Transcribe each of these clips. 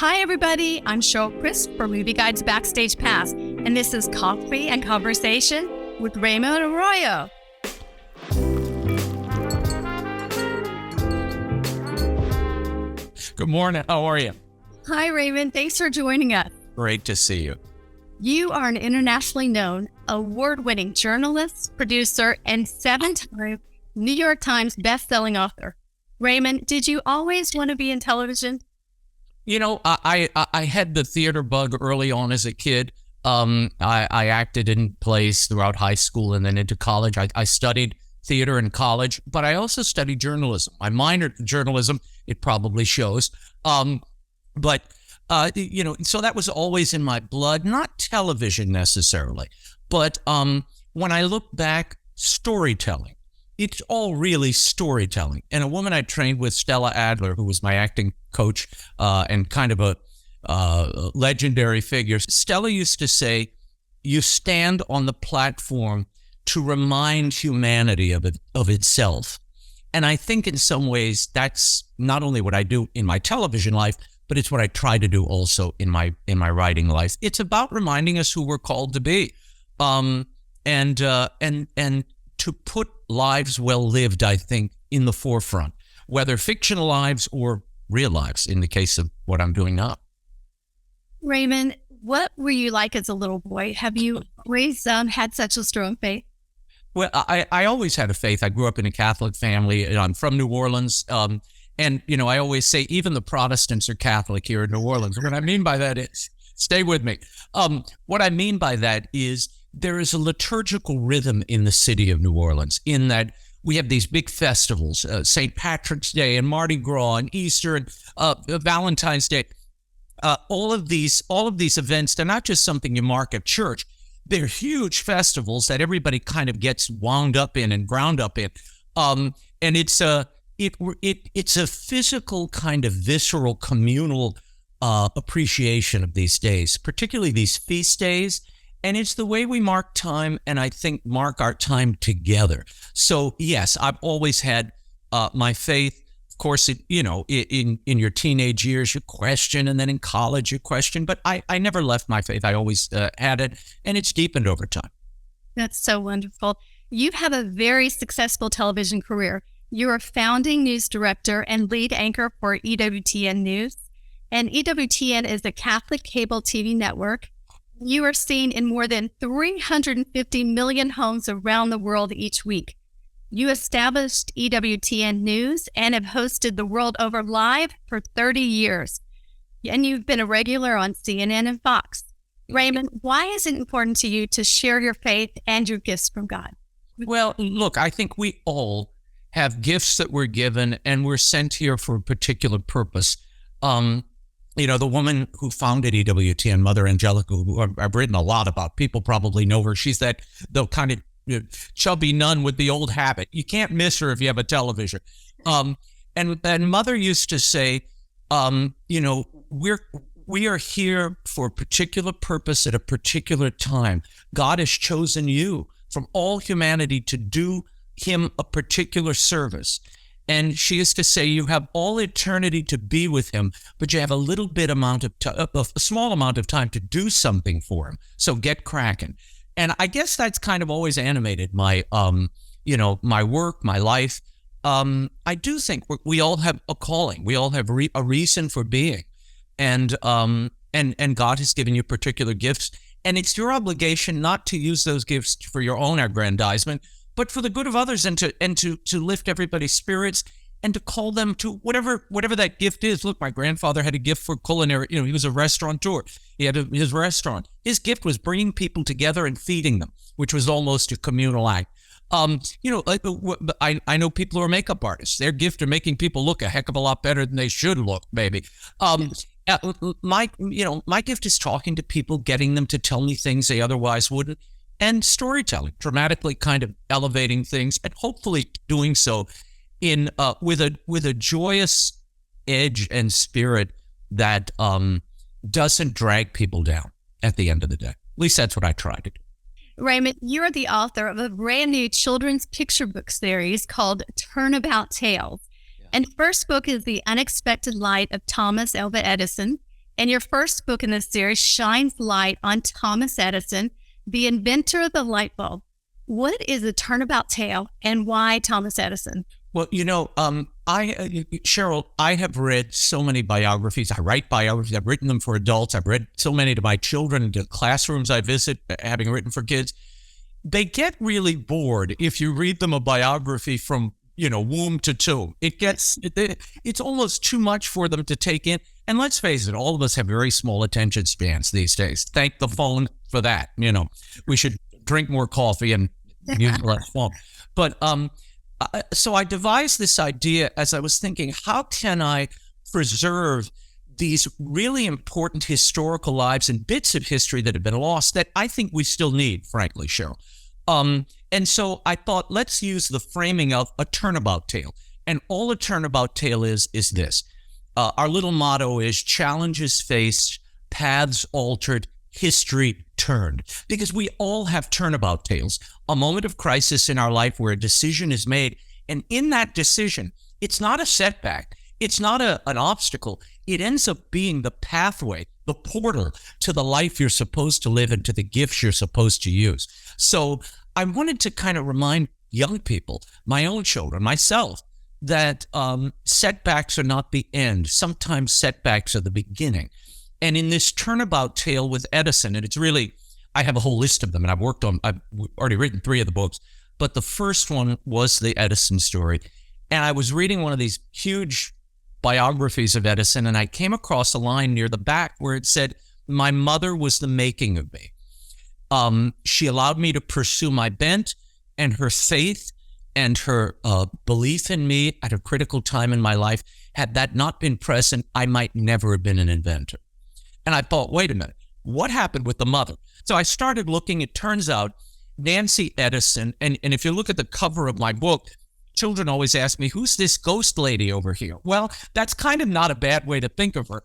Hi, everybody. I'm Cheryl Crisp for Movieguides Backstage Pass, and this is Coffee and Conversation with Raymond Arroyo. Good morning. How are you? Hi, Raymond. Thanks for joining us. Great to see you. You are an internationally known, award-winning journalist, producer, and 7-time New York Times best-selling author. Raymond, did you always want to be in television? You know, I had the theater bug early on as a kid. I acted in plays throughout high school and then into college. I studied theater in college, but I also studied journalism. I minored in journalism. It probably shows. So that was always in my blood, not television necessarily. But when I look back, storytelling. It's all really storytelling. And a woman I trained with, Stella Adler, who was my acting coach and kind of a legendary figure. Stella used to say, you stand on the platform to remind humanity of itself. And I think in some ways that's not only what I do in my television life, but it's what I try to do also in my writing life. It's about reminding us who we're called to be, and to put lives well lived, I think, in the forefront, whether fictional lives or real lives, in the case of what I'm doing now. Raymond, what were you like as a little boy? Have you always had such a strong faith? Well, I always had a faith. I grew up in a Catholic family, and I'm from New Orleans. And, you know, I always say even the Protestants are Catholic here in New Orleans. What I mean by that is, stay with me. What I mean by that is there is a liturgical rhythm in the city of New Orleans in that we have these big festivals, St. Patrick's Day and Mardi Gras and Easter and Valentine's Day. All of these events, they're not just something you mark at church. They're huge festivals that everybody kind of gets wound up in and ground up in. And it's a physical kind of visceral communal appreciation of these days, particularly these feast days. And it's the way we mark time, and I think mark our time together. So yes, I've always had my faith. Of course, in your teenage years, you question, and then in college, you question. But I never left my faith. I always had it, and it's deepened over time. That's so wonderful. You have a very successful television career. You're a founding news director and lead anchor for EWTN News. And EWTN is a Catholic cable TV network. You are seen in more than 350 million homes around the world each week. You established EWTN News and have hosted The World Over Live for 30 years. And you've been a regular on CNN and Fox. Raymond, why is it important to you to share your faith and your gifts from God? Well, look, I think we all have gifts that we're given, and we're sent here for a particular purpose. The woman who founded EWTN, Mother Angelica, who I've written a lot about, people probably know her. She's the kind of chubby nun with the old habit. You can't miss her if you have a television. And Mother used to say, we are here for a particular purpose at a particular time. God has chosen you from all humanity to do him a particular service. And she used to say, you have all eternity to be with him, but you have a little bit a small amount of time to do something for him. So get cracking. And I guess that's kind of always animated my, my work, my life. I do think we all have a calling. We all have a reason for being, and God has given you particular gifts, and it's your obligation not to use those gifts for your own aggrandizement, but for the good of others, and to lift everybody's spirits, and to call them to whatever that gift is. Look, my grandfather had a gift for culinary. He was a restaurateur. He had his restaurant. His gift was bringing people together and feeding them, which was almost a communal act. I know people who are makeup artists. Their gift are making people look a heck of a lot better than they should look, maybe. My gift is talking to people, getting them to tell me things they otherwise wouldn't. And storytelling, dramatically kind of elevating things, and hopefully doing so in with a joyous edge and spirit that doesn't drag people down at the end of the day. At least that's what I try to do. Raymond, you're the author of a brand new children's picture book series called Turnabout Tales. Yeah. And the first book is The Unexpected Light of Thomas Alva Edison. And your first book in this series shines light on Thomas Edison, the inventor of the light bulb. What is a Turnabout Tale and why Thomas Edison? Well, Cheryl, I have read so many biographies. I write biographies. I've written them for adults. I've read so many to my children, to classrooms I visit, having written for kids. They get really bored if you read them a biography from, womb to tomb. It's almost too much for them to take in. And let's face it, all of us have very small attention spans these days. Thank the phone for that. We should drink more coffee and use less phone. But, so I devised this idea as I was thinking, how can I preserve these really important historical lives and bits of history that have been lost that I think we still need, frankly, Cheryl. And so I thought, let's use the framing of a turnabout tale. And all a turnabout tale is this. Our little motto is challenges faced, paths altered, history turned, because we all have turnabout tales, a moment of crisis in our life where a decision is made. And in that decision, it's not a setback. It's not an obstacle. It ends up being the pathway, the portal to the life you're supposed to live and to the gifts you're supposed to use. So I wanted to kind of remind young people, my own children, myself, that setbacks are not the end. Sometimes setbacks are the beginning. And in this turnabout tale with Edison, and it's really, I have a whole list of them, and I've already written 3 of the books, but the first one was the Edison story. And I was reading one of these huge biographies of Edison, and I came across a line near the back where it said, "My mother was the making of me. She allowed me to pursue my bent, and her faith and her belief in me at a critical time in my life. Had that not been present, I might never have been an inventor." And I thought, wait a minute, what happened with the mother? So I started looking. It turns out Nancy Edison, and if you look at the cover of my book, children always ask me, who's this ghost lady over here? Well, that's kind of not a bad way to think of her,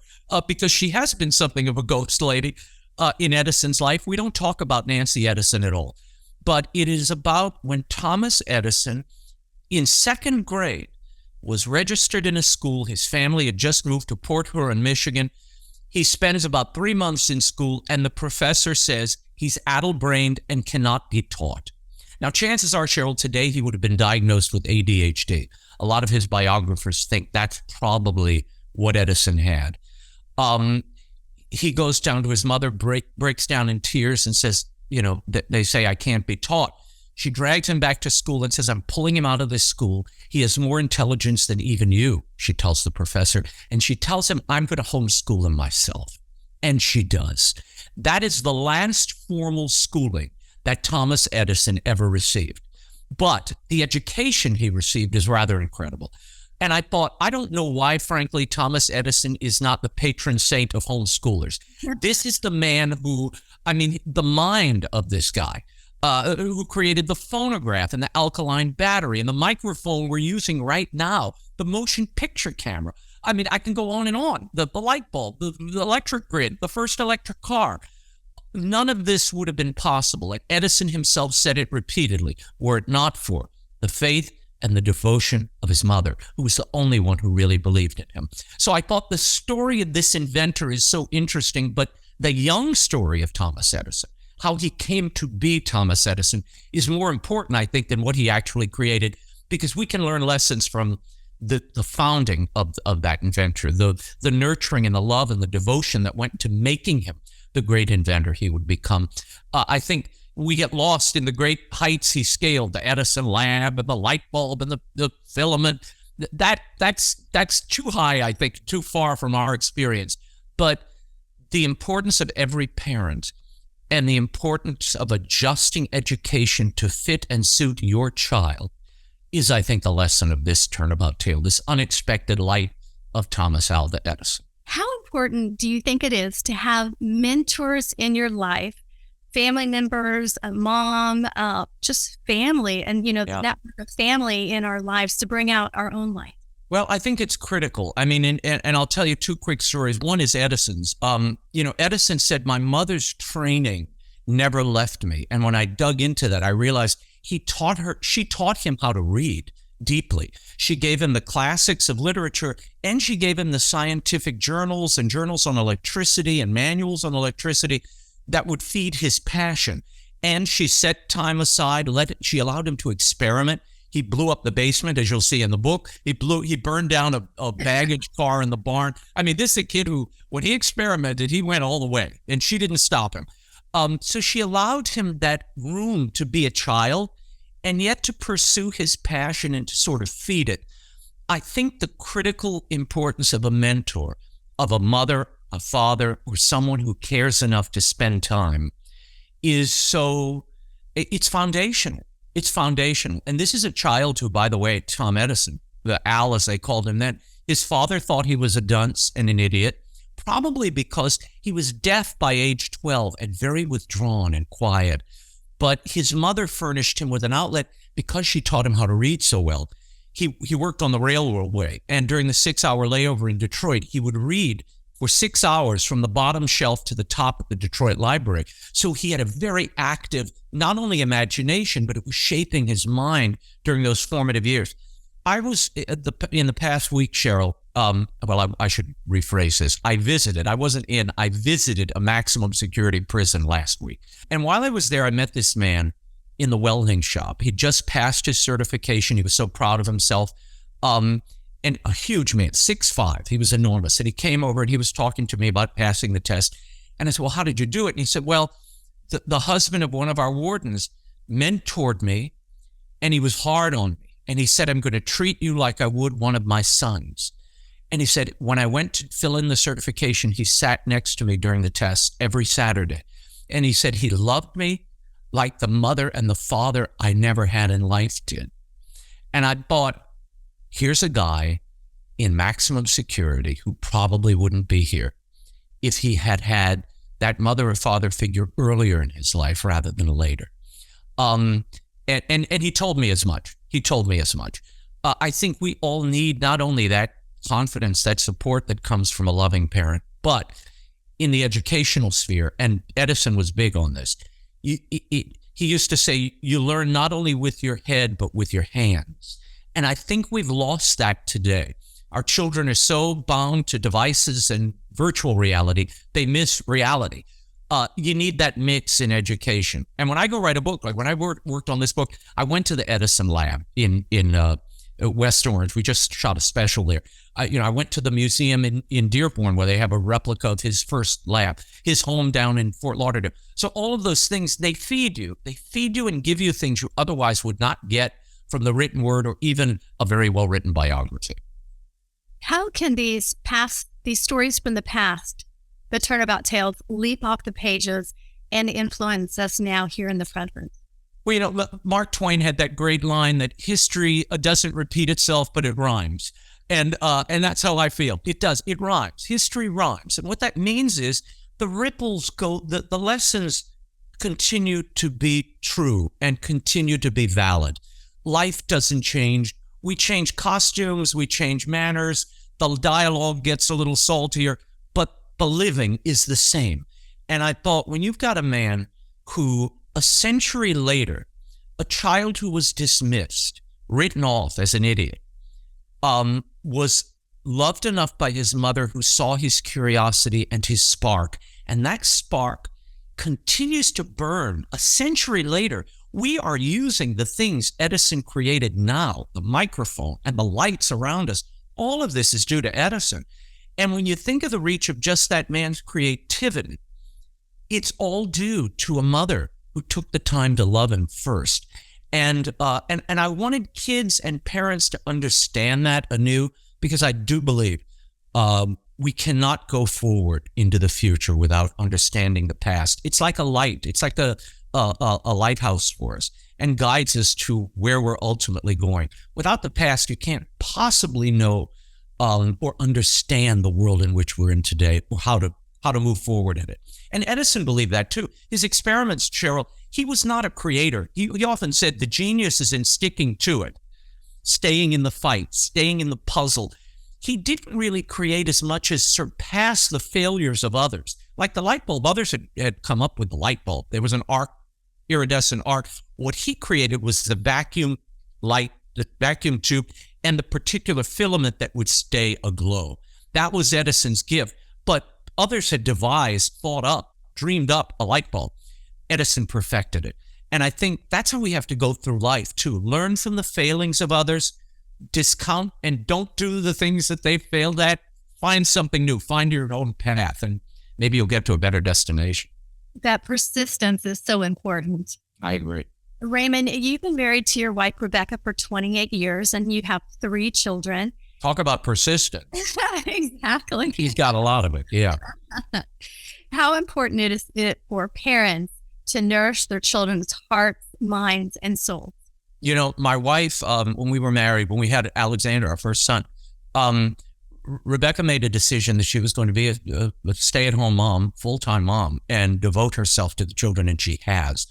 because she has been something of a ghost lady in Edison's life. We don't talk about Nancy Edison at all. But it is about when Thomas Edison, in 2nd grade, was registered in a school. His family had just moved to Port Huron, Michigan. He spends about 3 months in school, and the professor says he's addle-brained and cannot be taught. Now, chances are, Cheryl, today he would have been diagnosed with ADHD. A lot of his biographers think that's probably what Edison had. He goes down to his mother, breaks down in tears and says, they say, "I can't be taught." She drags him back to school and says, "I'm pulling him out of this school. He has more intelligence than even you," she tells the professor. And she tells him, "I'm going to homeschool him myself." And she does. That is the last formal schooling that Thomas Edison ever received. But the education he received is rather incredible. And I thought, I don't know why, frankly, Thomas Edison is not the patron saint of homeschoolers. This is the man who, the mind of this guy, who created the phonograph and the alkaline battery and the microphone we're using right now, the motion picture camera. I can go on and on. The light bulb, the electric grid, the first electric car. None of this would have been possible. And Edison himself said it repeatedly, were it not for the faith and the devotion of his mother, who was the only one who really believed in him. So I thought the story of this inventor is so interesting, but the young story of Thomas Edison, how he came to be Thomas Edison, is more important, I think, than what he actually created, because we can learn lessons from the founding of that inventor, the nurturing and the love and the devotion that went to making him the great inventor he would become. I think we get lost in the great heights he scaled, the Edison lab and the light bulb and the filament. That's too high, I think, too far from our experience. But the importance of every parent and the importance of adjusting education to fit and suit your child is, I think, the lesson of this Turnabout Tale, this unexpected light of Thomas Alva Edison. How important do you think it is to have mentors in your life, family members, a mom, just family, and, the network of family in our lives to bring out our own light? Well, I think it's critical. And I'll tell you 2 quick stories. One is Edison's. Edison said, "My mother's training never left me." And when I dug into that, I realized she taught him how to read deeply. She gave him the classics of literature, and she gave him the scientific journals and journals on electricity and manuals on electricity that would feed his passion. And she set time aside, she allowed him to experiment. He blew up the basement, as you'll see in the book. He burned down a baggage car in the barn. I mean, this is a kid who, when he experimented, he went all the way, and she didn't stop him. So she allowed him that room to be a child, and yet to pursue his passion and to sort of feed it. I think the critical importance of a mentor, of a mother, a father, or someone who cares enough to spend time is it's foundational. It's foundational. And this is a child who, by the way, Tom Edison, the Al as they called him then, his father thought he was a dunce and an idiot, probably because he was deaf by age 12 and very withdrawn and quiet. But his mother furnished him with an outlet because she taught him how to read so well. He worked on the railway, and during the 6-hour layover in Detroit, he would read for 6 hours from the bottom shelf to the top of the Detroit Library. So he had a very active, not only imagination, but it was shaping his mind during those formative years. I was, in the past week, Cheryl, I should rephrase this. I visited a maximum security prison last week. And while I was there, I met this man in the welding shop. He'd just passed his certification. He was so proud of himself. And a huge man, 6'5". He was enormous. And he came over and he was talking to me about passing the test. And I said, well, how did you do it? And he said, well, the husband of one of our wardens mentored me, and he was hard on me. And he said, I'm going to treat you like I would one of my sons. And he said, when I went to fill in the certification, he sat next to me during the test every Saturday. And he said he loved me like the mother and the father I never had in life did. And I thought, here's a guy in maximum security who probably wouldn't be here if he had had that mother or father figure earlier in his life rather than later. And he told me as much. I think we all need not only that confidence, that support that comes from a loving parent, but in the educational sphere, and Edison was big on this, he used to say, you learn not only with your head, but with your hands. And I think we've lost that today. Our children are so bound to devices and virtual reality, they miss reality. You need that mix in education. And when I go write a book, like when I worked on this book, I went to the Edison lab in West Orange. We just shot a special there. I went to the museum in Dearborn where they have a replica of his first lab, his home down in Fort Lauderdale. So all of those things, they feed you. They feed you and give you things you otherwise would not get from the written word or even a very well-written biography. How can these stories from the past, the Turnabout Tales, leap off the pages and influence us now here in the front room? Well, Mark Twain had that great line that history doesn't repeat itself, but it rhymes. And that's how I feel. It does. It rhymes. History rhymes. And what that means is the ripples go, the lessons continue to be true and continue to be valid. Life doesn't change. We change costumes. We change manners. The dialogue gets a little saltier, but the living is the same. And I thought, when you've got a man who, a century later, a child who was dismissed, written off as an idiot, was loved enough by his mother who saw his curiosity and his spark, and that spark continues to burn a century later. We are using the things Edison created now, the microphone and the lights around us. All of this is due to Edison. And when you think of the reach of just that man's creativity, it's all due to a mother who took the time to love him first. And I wanted kids and parents to understand that anew, because I do believe we cannot go forward into the future without understanding the past. It's like a light. It's like a lighthouse for us and guides us to where we're ultimately going. Without the past, you can't possibly know or understand the world in which we're in today, or how to move forward in it. And Edison believed that too. His experiments, Cheryl, he was not a creator. He often said the genius is in sticking to it, staying in the fight, staying in the puzzle. He didn't really create as much as surpass the failures of others. Like the light bulb, others had come up with the light bulb. There was an arc, iridescent arc. What he created was the vacuum light the vacuum tube and the particular filament that would stay aglow. That was Edison's gift. But others had devised, thought up, dreamed up a light bulb. Edison perfected it. And I think that's how we have to go through life too. Learn from the failings of others, discount and don't do the things that they failed at. Find something new, find your own path, and maybe you'll get to a better destination. That persistence is so important. I agree. Raymond, you've been married to your wife, Rebecca, for 28 years, and you have 3 children. Talk about persistence. Exactly. He's got a lot of it, yeah. How important is it for parents to nourish their children's hearts, minds, and souls? You know, my wife, when we were married, when we had Alexander, our first son, Rebecca made a decision that she was going to be a stay-at-home mom, full-time mom, and devote herself to the children, and she has.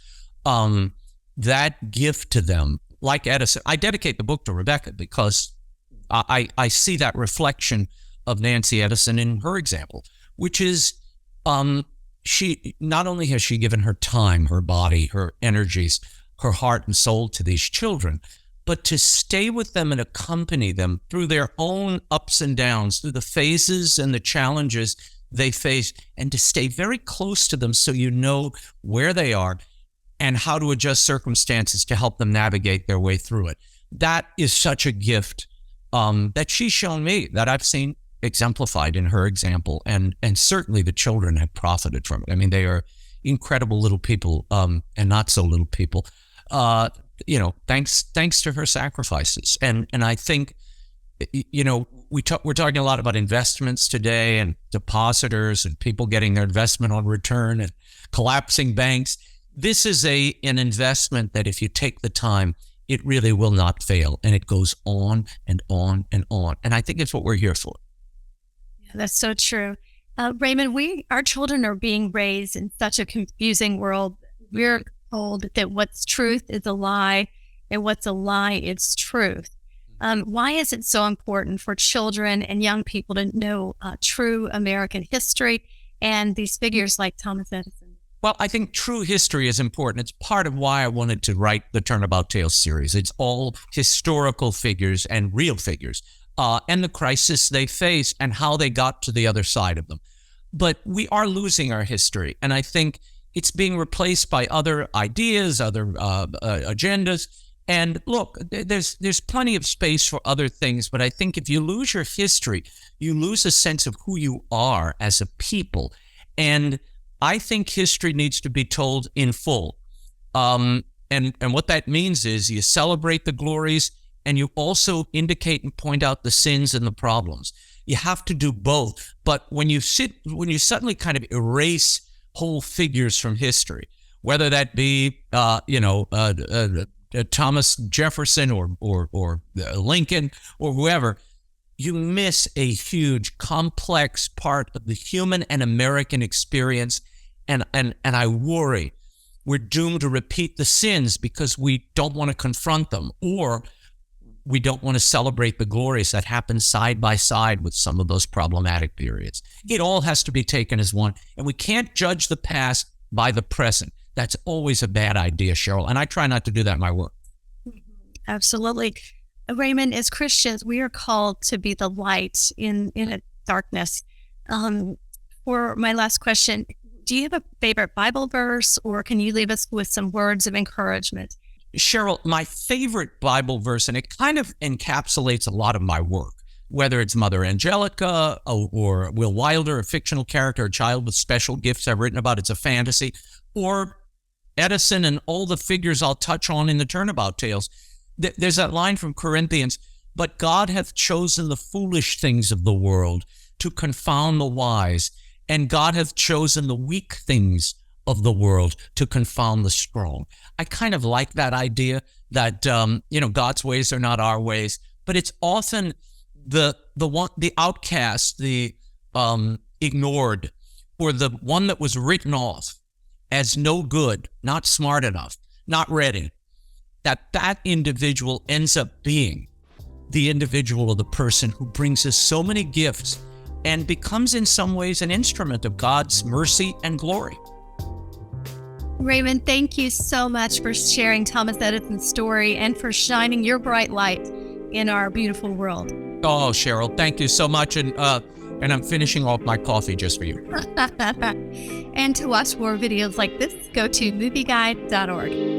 That gift to them, like Edison, I dedicate the book to Rebecca because I see that reflection of Nancy Edison in her example, which is she not only has she given her time, her body, her energies, her heart and soul to these children, but to stay with them and accompany them through their own ups and downs, through the phases and the challenges they face, and to stay very close to them so you know where they are and how to adjust circumstances to help them navigate their way through it. That is such a gift that she's shown me, that I've seen exemplified in her example, and certainly the children have profited from it. I mean, they are incredible little people and not so little people. You know, thanks to her sacrifices. And I think, you know, we're talking a lot about investments today and depositors and people getting their investment on return and collapsing banks. This is an investment that if you take the time, it really will not fail. And it goes on and on and on. And I think it's what we're here for. Yeah, that's so true. Raymond, our children are being raised in such a confusing world. We're told that what's truth is a lie, and what's a lie is truth. Why is it so important for children and young people to know true American history and these figures like Thomas Edison? Well, I think true history is important. It's part of why I wanted to write the Turnabout Tales series. It's all historical figures and real figures, and the crisis they face and how they got to the other side of them. But we are losing our history, and I think it's being replaced by other ideas, other agendas. And look, there's plenty of space for other things, but I think if you lose your history, you lose a sense of who you are as a people. And I think history needs to be told in full. And what that means is you celebrate the glories and you also indicate and point out the sins and the problems. You have to do both. But when you suddenly kind of erase whole figures from history, whether that be, Thomas Jefferson or Lincoln or whoever, you miss a huge, complex part of the human and American experience. And I worry we're doomed to repeat the sins because we don't want to confront them, or we don't want to celebrate the glories that happen side by side with some of those problematic periods. It all has to be taken as one, and we can't judge the past by the present. That's always a bad idea, Cheryl, and I try not to do that in my work. Absolutely. Raymond, as Christians, we are called to be the light in a darkness. For my last question, do you have a favorite Bible verse, or can you leave us with some words of encouragement? Cheryl, my favorite Bible verse, and it kind of encapsulates a lot of my work, whether it's Mother Angelica or Will Wilder, a fictional character, a child with special gifts I've written about, it's a fantasy, or Edison and all the figures I'll touch on in the Turnabout Tales. There's that line from Corinthians, but God hath chosen the foolish things of the world to confound the wise, and God hath chosen the weak things of the world to confound the strong. I kind of like that idea that, God's ways are not our ways, but it's often the outcast, the ignored, or the one that was written off as no good, not smart enough, not ready, that individual ends up being the individual or the person who brings us so many gifts and becomes in some ways an instrument of God's mercy and glory. Raymond, thank you so much for sharing Thomas Edison's story and for shining your bright light in our beautiful world. Oh, Cheryl, thank you so much. And I'm finishing off my coffee just for you. And to watch more videos like this, go to movieguide.org.